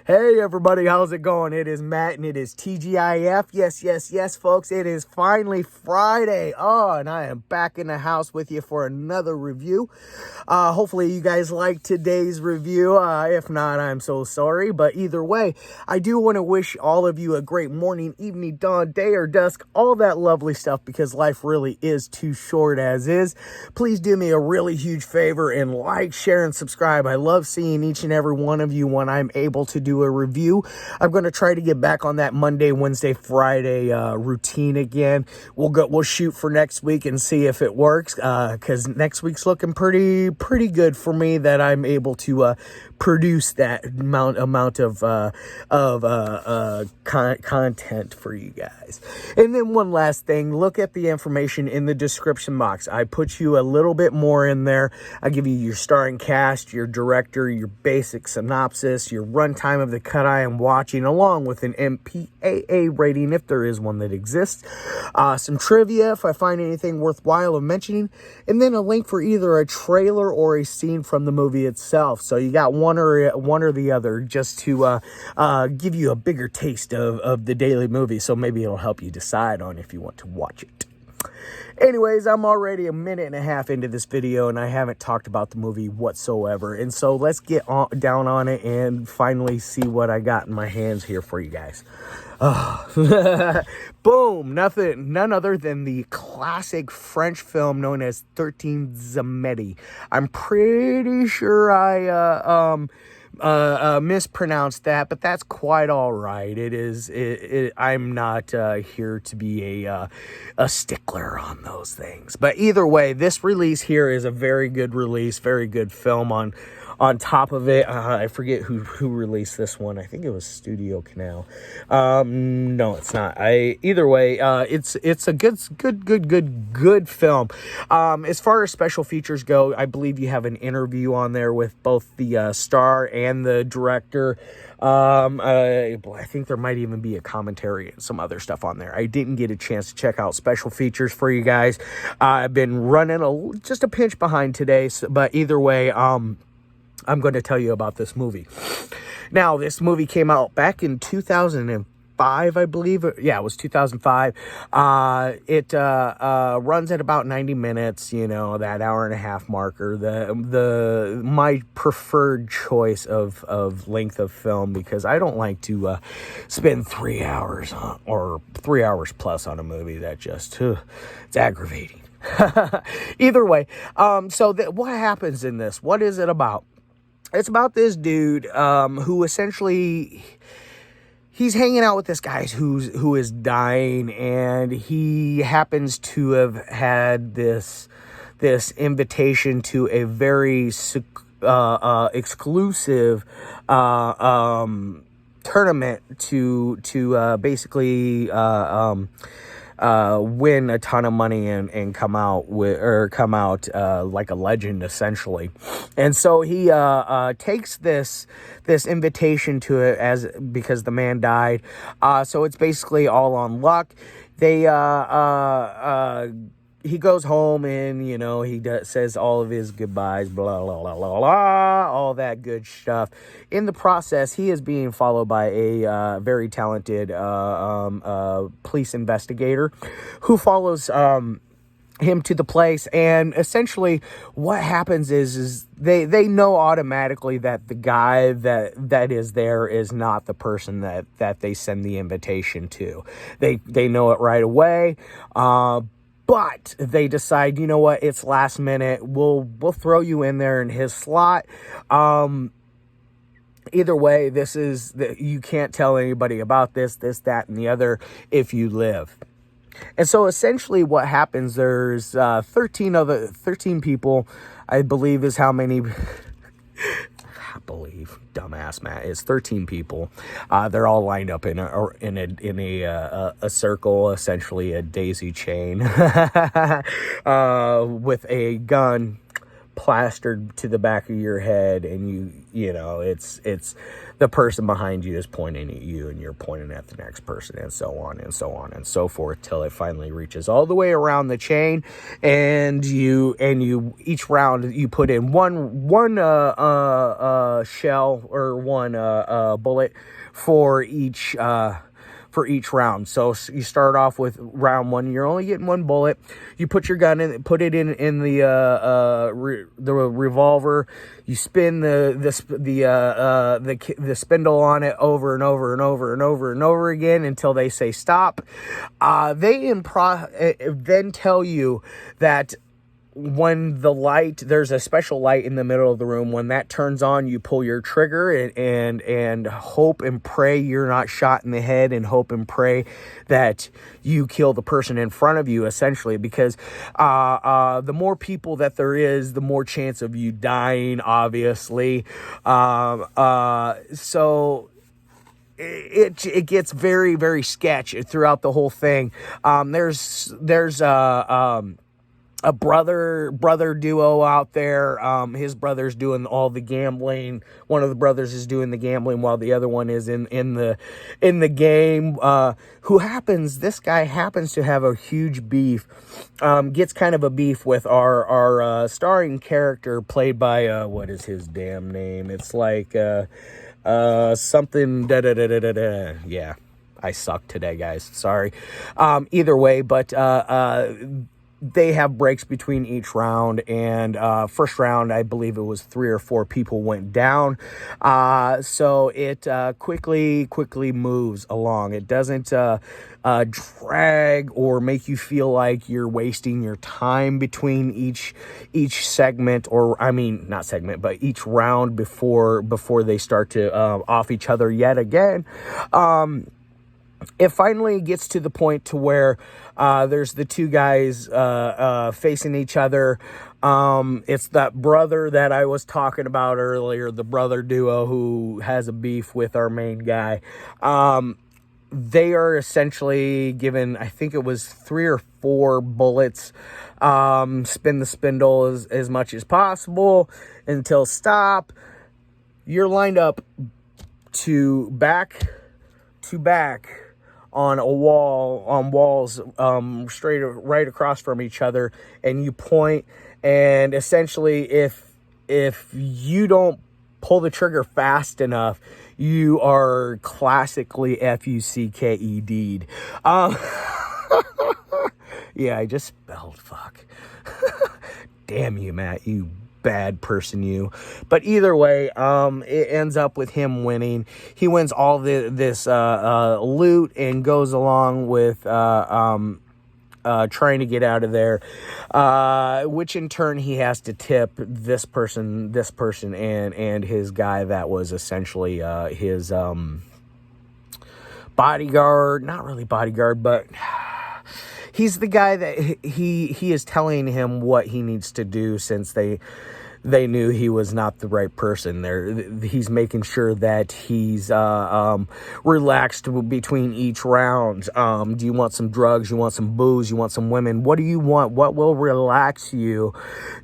Hey everybody, how's it going? It is Matt and it is TGIF. Yes, folks, it is finally Friday. Oh, and I am back in the house with you for another review. Hopefully you guys like today's review. If not, I'm so sorry. But either way, I do want to wish all of you a great morning, evening, dawn, day, or dusk, all that lovely stuff, because life really is too short as is. Please do me a really huge favor and like, share, and subscribe. I love seeing each and every one of you when I'm able to do a review. I'm going to try to get back on that Monday, Wednesday, Friday routine again. We'll shoot for next week and see if it works, because next week's looking pretty good for me, that I'm able to produce that amount of content for you guys. And then one last thing, look at the information in the description box. I put you a little bit more in there. I give you your starring cast, your director, your basic synopsis, your runtime of the cut I am watching, along with an MPAA rating if there is one that exists, some trivia if I find anything worthwhile of mentioning, and then a link for either a trailer or a scene from the movie itself. So you got one or the other, just to give you a bigger taste of the daily movie. So maybe it'll help you decide on if you want to watch it. Anyways, I'm already a minute and a half into this video and I haven't talked about the movie whatsoever. And so let's get down on it and finally see what I got in my hands here for you guys. Boom! None other than the classic French film known as 13 Tzameti. I'm pretty sure I mispronounced that, but that's quite all right. I'm not here to be a stickler on those things. But either way, this release here is a very good release, very good film. On top of it, I forget who released this one. I think it was Studio Canal. No, it's not. Either way, it's a good film. As far as special features go, I believe you have an interview on there with both the star and the director. I think there might even be a commentary and some other stuff on there. I didn't get a chance to check out special features for you guys. I've been running just a pinch behind today, but either way, I'm going to tell you about this movie. Now, this movie came out back in 2005, I believe. Yeah, it was 2005. It runs at about 90 minutes, that hour and a half marker. My preferred choice of length of film, because I don't like to spend 3 hours or 3 hours plus on a movie. That just, it's aggravating. Either way, so what happens in this? What is it about? It's about this dude who essentially, he's hanging out with this guy who is dying, and he happens to have had this invitation to a very exclusive tournament to basically win a ton of money and come out like a legend, essentially. And so he takes this invitation to it because the man died. So it's basically all on luck. He goes home and, he says all of his goodbyes, blah, blah, blah, blah, blah, all that good stuff. In the process, he is being followed by a very talented police investigator who follows him to the place. And essentially what happens is they know automatically that the guy that is there is not the person that they send the invitation to. They know it right away. But they decide, you know what, it's last minute. We'll throw you in there in his slot. Either way, you can't tell anybody about this, that, and the other if you live. And so essentially what happens, there's 13 people, I believe is how many... dumbass Matt, is 13 people. They're all lined up in a circle, essentially a daisy chain, with a gun plastered to the back of your head, and you know, it's the person behind you is pointing at you, and you're pointing at the next person, and so on and so on and so forth, till it finally reaches all the way around the chain. And you each round you put in one shell or one bullet for each round. So you start off with round one. You're only getting one bullet. You put your gun in, put it in the revolver. You spin the spindle on it over and over and over and over and over again until they say stop. They then tell you that when the light, there's a special light in the middle of the room. When that turns on, you pull your trigger and hope and pray you're not shot in the head, and hope and pray that you kill the person in front of you, essentially, because the more people that there is, the more chance of you dying, obviously. So it gets very, very sketchy throughout the whole thing. There's a brother duo out there. His brother's doing all the gambling. One of the brothers is doing the gambling while the other one is in the game. This guy happens to have a huge beef. Gets kind of a beef with our starring character played by what is his damn name? It's like something Yeah, I suck today, guys. Sorry. Either way, but they have breaks between each round, and first round, I believe it was 3 or 4 people went down. So it quickly moves along. It doesn't drag or make you feel like you're wasting your time between each segment, or I mean not segment, but each round before they start to off each other yet again. It finally gets to the point to where there's the two guys facing each other. It's that brother that I was talking about earlier, the brother duo who has a beef with our main guy. They are essentially given, I think it was 3 or 4 bullets. Spin the spindle as much as possible until stop. You're lined up to back on walls straight right across from each other, and you point, and essentially if you don't pull the trigger fast enough, you are classically FUCKED'd. Yeah, I just spelled fuck. Damn you, Matt, you bad person, you. But either way, it ends up with him winning. He wins all this loot and goes along with trying to get out of there, which in turn he has to tip this person and his guy that was essentially his bodyguard. Not really bodyguard, but he's the guy that he is telling him what he needs to do, since they knew he was not the right person. He's making sure that he's relaxed between each round. Do you want some drugs? You want some booze? You want some women? What do you want? What will relax you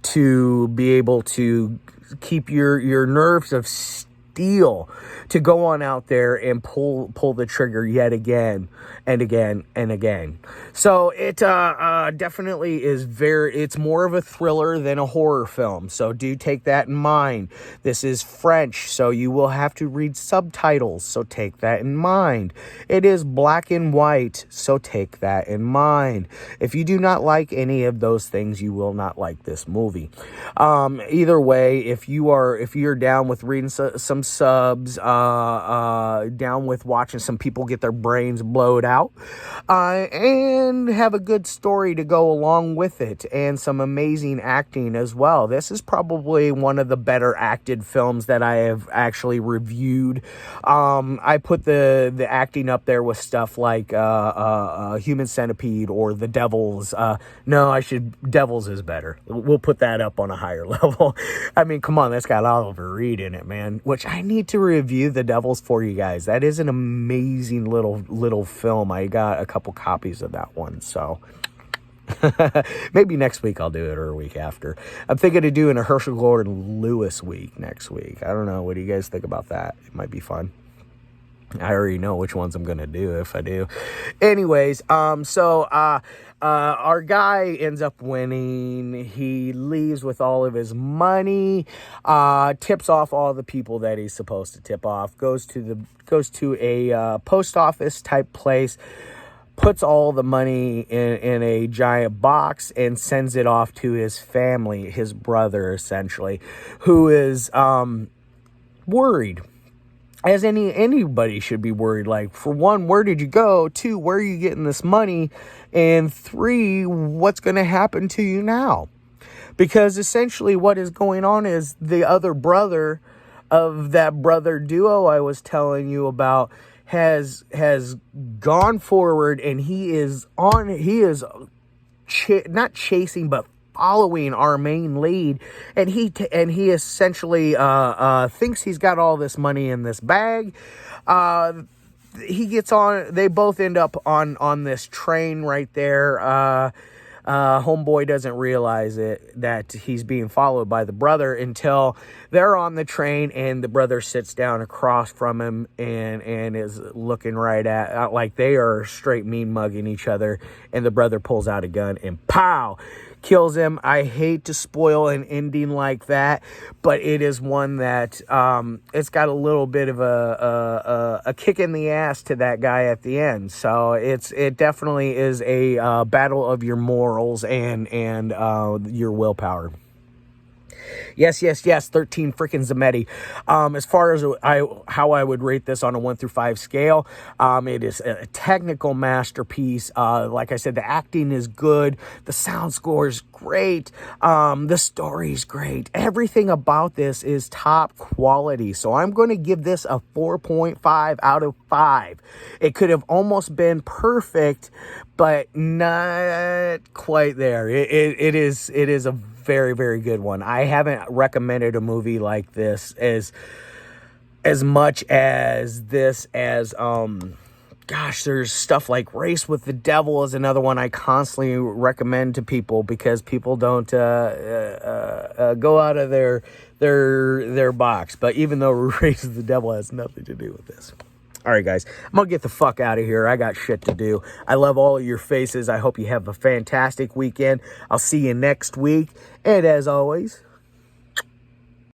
to be able to keep your nerves of steel to go on out there and pull the trigger yet again and again and again. So it definitely is it's more of a thriller than a horror film. So do take that in mind. This is French, so you will have to read subtitles. So take that in mind. It is black and white, so take that in mind. If you do not like any of those things, you will not like this movie. Either way, if you're down with reading some subs, down with watching some people get their brains blowed out, and have a good story to go along with it, and some amazing acting as well. This is probably one of the better acted films that I have actually reviewed. I put the acting up there with stuff like Human Centipede or The Devils. Devils is better. We'll put that up on a higher level. I mean, come on, that's got Oliver Reed in it, man, which I need to review The Devils for you guys. That is an amazing little film. I got a couple copies of that one, so Maybe next week I'll do it, or a week after. I'm thinking of doing a Herschel Gordon Lewis week next week. I don't know. What do you guys think about that? It might be fun. I already know which ones I'm going to do if I do. Anyways, our guy ends up winning. He leaves with all of his money, tips off all the people that he's supposed to tip off, goes to a post office type place, puts all the money in a giant box and sends it off to his family, his brother essentially, who is worried. As anybody should be worried. Like, for one, where did you go? Two, where are you getting this money? And three, what's going to happen to you now? Because essentially what is going on is the other brother of that brother duo I was telling you about has gone forward, and he is not chasing, but following our main lead, and he essentially thinks he's got all this money in this bag. He gets on. They both end up on this train right there. Homeboy doesn't realize that he's being followed by the brother until they're on the train, and the brother sits down across from him and is looking right at, like they are straight mean mugging each other, and the brother pulls out a gun and pow, kills him. I hate to spoil an ending like that, but it is one that it's got a little bit of a kick in the ass to that guy at the end. So it definitely is a battle of your morals and your willpower. Yes, 13 freaking Tzameti. As far as how I would rate this on a 1 through 5 scale, it is a technical masterpiece. Like I said, the acting is good. The sound score is great. The story's great. Everything about this is top quality. So I'm going to give this a 4.5 out of 5. It could have almost been perfect, but not quite there. It is a very, very good one. I haven't recommended a movie like this as much as this as there's stuff like Race with the Devil is another one I constantly recommend to people, because people don't go out of their box. But even though Race with the Devil has nothing to do with this. All right, guys, I'm going to get the fuck out of here. I got shit to do. I love all of your faces. I hope you have a fantastic weekend. I'll see you next week. And as always,